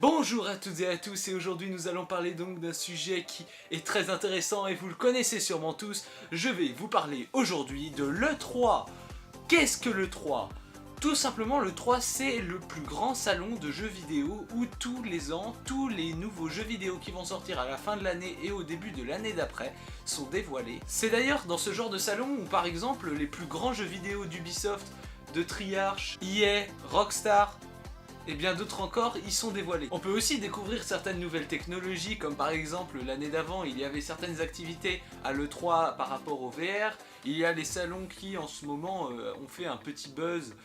Bonjour à toutes et à tous, et aujourd'hui nous allons parler donc d'un sujet qui est très intéressant et vous le connaissez sûrement tous. Je vais vous parler aujourd'hui de l'E3. Qu'est-ce que l'E3 ? Tout simplement, l'E3 c'est le plus grand salon de jeux vidéo où tous les ans, tous les nouveaux jeux vidéo qui vont sortir à la fin de l'année et au début de l'année d'après sont dévoilés. C'est d'ailleurs dans ce genre de salon où par exemple les plus grands jeux vidéo d'Ubisoft, de Treyarch, EA, Rockstar, et bien d'autres encore y sont dévoilés. On peut aussi découvrir certaines nouvelles technologies, comme par exemple l'année d'avant il y avait certaines activités à l'E3 par rapport au VR. Il y a les salons qui en ce moment ont fait un petit buzz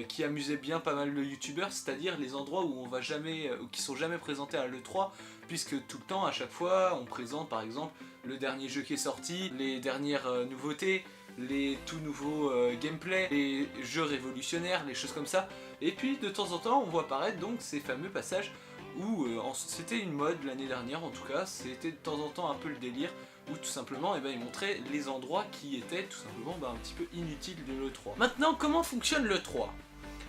qui amusait bien pas mal de youtubeurs, c'est-à-dire les endroits où on va jamais, qui sont jamais présentés à l'E3, puisque tout le temps, à chaque fois, on présente par exemple le dernier jeu qui est sorti, les dernières nouveautés, les tout nouveaux gameplays, les jeux révolutionnaires, les choses comme ça. Et puis de temps en temps, on voit apparaître donc ces fameux passages où c'était une mode l'année dernière en tout cas, c'était de temps en temps un peu le délire, où tout simplement ils montraient les endroits qui étaient tout simplement un petit peu inutiles de l'E3. Maintenant, comment fonctionne l'E3 ?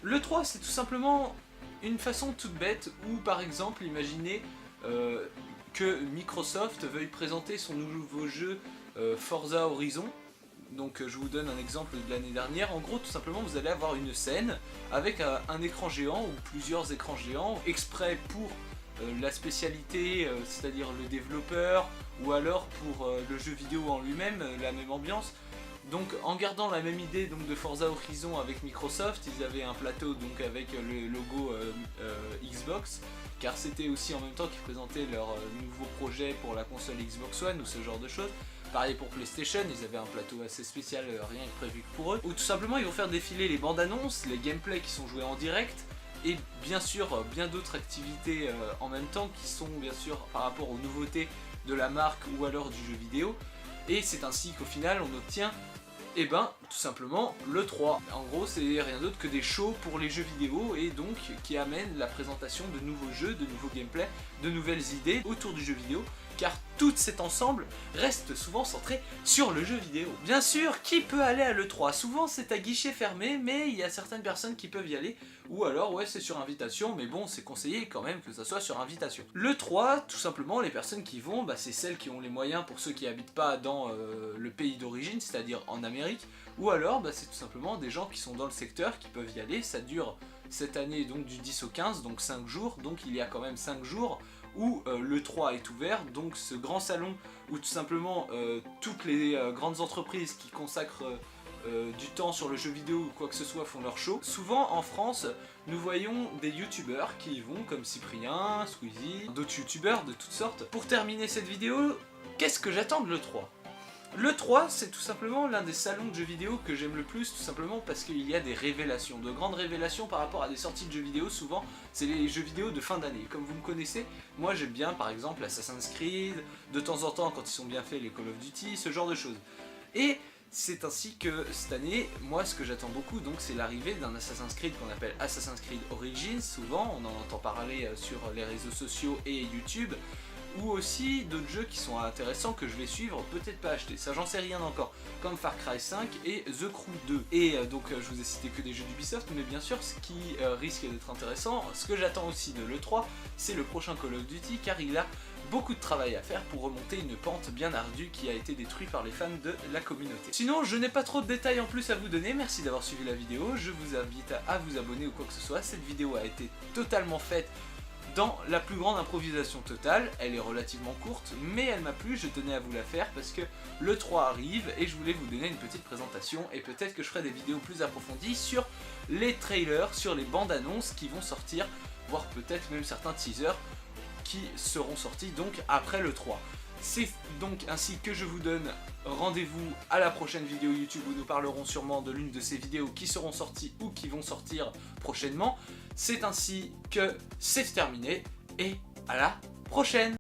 L'E3 c'est tout simplement une façon toute bête où par exemple imaginez que Microsoft veuille présenter son nouveau jeu Forza Horizon. Donc je vous donne un exemple de l'année dernière. En gros, tout simplement, vous allez avoir une scène avec un écran géant ou plusieurs écrans géants exprès pour la spécialité, c'est-à-dire le développeur, ou alors pour le jeu vidéo en lui-même, la même ambiance. Donc en gardant la même idée donc, de Forza Horizon avec Microsoft, ils avaient un plateau donc, avec le logo Xbox, car c'était aussi en même temps qu'ils présentaient leur nouveau projet pour la console Xbox One ou ce genre de choses. Pareil pour PlayStation, ils avaient un plateau assez spécial, rien que prévu que pour eux. Ou tout simplement ils vont faire défiler les bandes annonces, les gameplays qui sont joués en direct, et bien sûr bien d'autres activités en même temps qui sont bien sûr par rapport aux nouveautés de la marque ou alors du jeu vidéo. Et c'est ainsi qu'au final on obtient tout simplement l'E3. En gros c'est rien d'autre que des shows pour les jeux vidéo et donc qui amènent la présentation de nouveaux jeux, de nouveaux gameplays, de nouvelles idées autour du jeu vidéo, car tout cet ensemble reste souvent centré sur le jeu vidéo. Bien sûr, qui peut aller à l'E3 ? Souvent c'est à guichet fermé, mais il y a certaines personnes qui peuvent y aller, ou alors ouais c'est sur invitation, mais bon c'est conseillé quand même que ça soit sur invitation. L'E3, tout simplement les personnes qui vont, c'est celles qui ont les moyens pour ceux qui habitent pas dans le pays d'origine, c'est-à-dire en Amérique, ou alors c'est tout simplement des gens qui sont dans le secteur qui peuvent y aller. Ça dure cette année donc du 10 au 15, donc 5 jours, donc il y a quand même 5 jours où l'E3 est ouvert, donc ce grand salon où tout simplement toutes les grandes entreprises qui consacrent du temps sur le jeu vidéo ou quoi que ce soit font leur show. Souvent en France, nous voyons des youtubeurs qui y vont comme Cyprien, Squeezie, d'autres youtubeurs de toutes sortes. Pour terminer cette vidéo, qu'est-ce que j'attends de l'E3 ? L'E3 c'est tout simplement l'un des salons de jeux vidéo que j'aime le plus, tout simplement parce qu'il y a des révélations, de grandes révélations par rapport à des sorties de jeux vidéo. Souvent c'est les jeux vidéo de fin d'année. Comme vous me connaissez, moi j'aime bien par exemple Assassin's Creed, de temps en temps quand ils sont bien faits les Call of Duty, ce genre de choses. Et c'est ainsi que cette année, moi ce que j'attends beaucoup donc c'est l'arrivée d'un Assassin's Creed qu'on appelle Assassin's Creed Origins. Souvent on en entend parler sur les réseaux sociaux et YouTube, ou aussi d'autres jeux qui sont intéressants que je vais suivre, peut-être pas acheter, ça j'en sais rien encore, comme Far Cry 5 et The Crew 2. Et donc je vous ai cité que des jeux d'Ubisoft, mais bien sûr ce qui risque d'être intéressant, ce que j'attends aussi de l'E3, c'est le prochain Call of Duty, car il a beaucoup de travail à faire pour remonter une pente bien ardue qui a été détruite par les fans de la communauté. Sinon je n'ai pas trop de détails en plus à vous donner, merci d'avoir suivi la vidéo, je vous invite à vous abonner ou quoi que ce soit. Cette vidéo a été totalement faite dans la plus grande improvisation totale, elle est relativement courte, mais elle m'a plu, je tenais à vous la faire parce que l'E3 arrive et je voulais vous donner une petite présentation, et peut-être que je ferai des vidéos plus approfondies sur les trailers, sur les bandes annonces qui vont sortir, voire peut-être même certains teasers qui seront sortis donc après l'E3. C'est donc ainsi que je vous donne rendez-vous à la prochaine vidéo YouTube où nous parlerons sûrement de l'une de ces vidéos qui seront sorties ou qui vont sortir prochainement. C'est ainsi que c'est terminé et à la prochaine!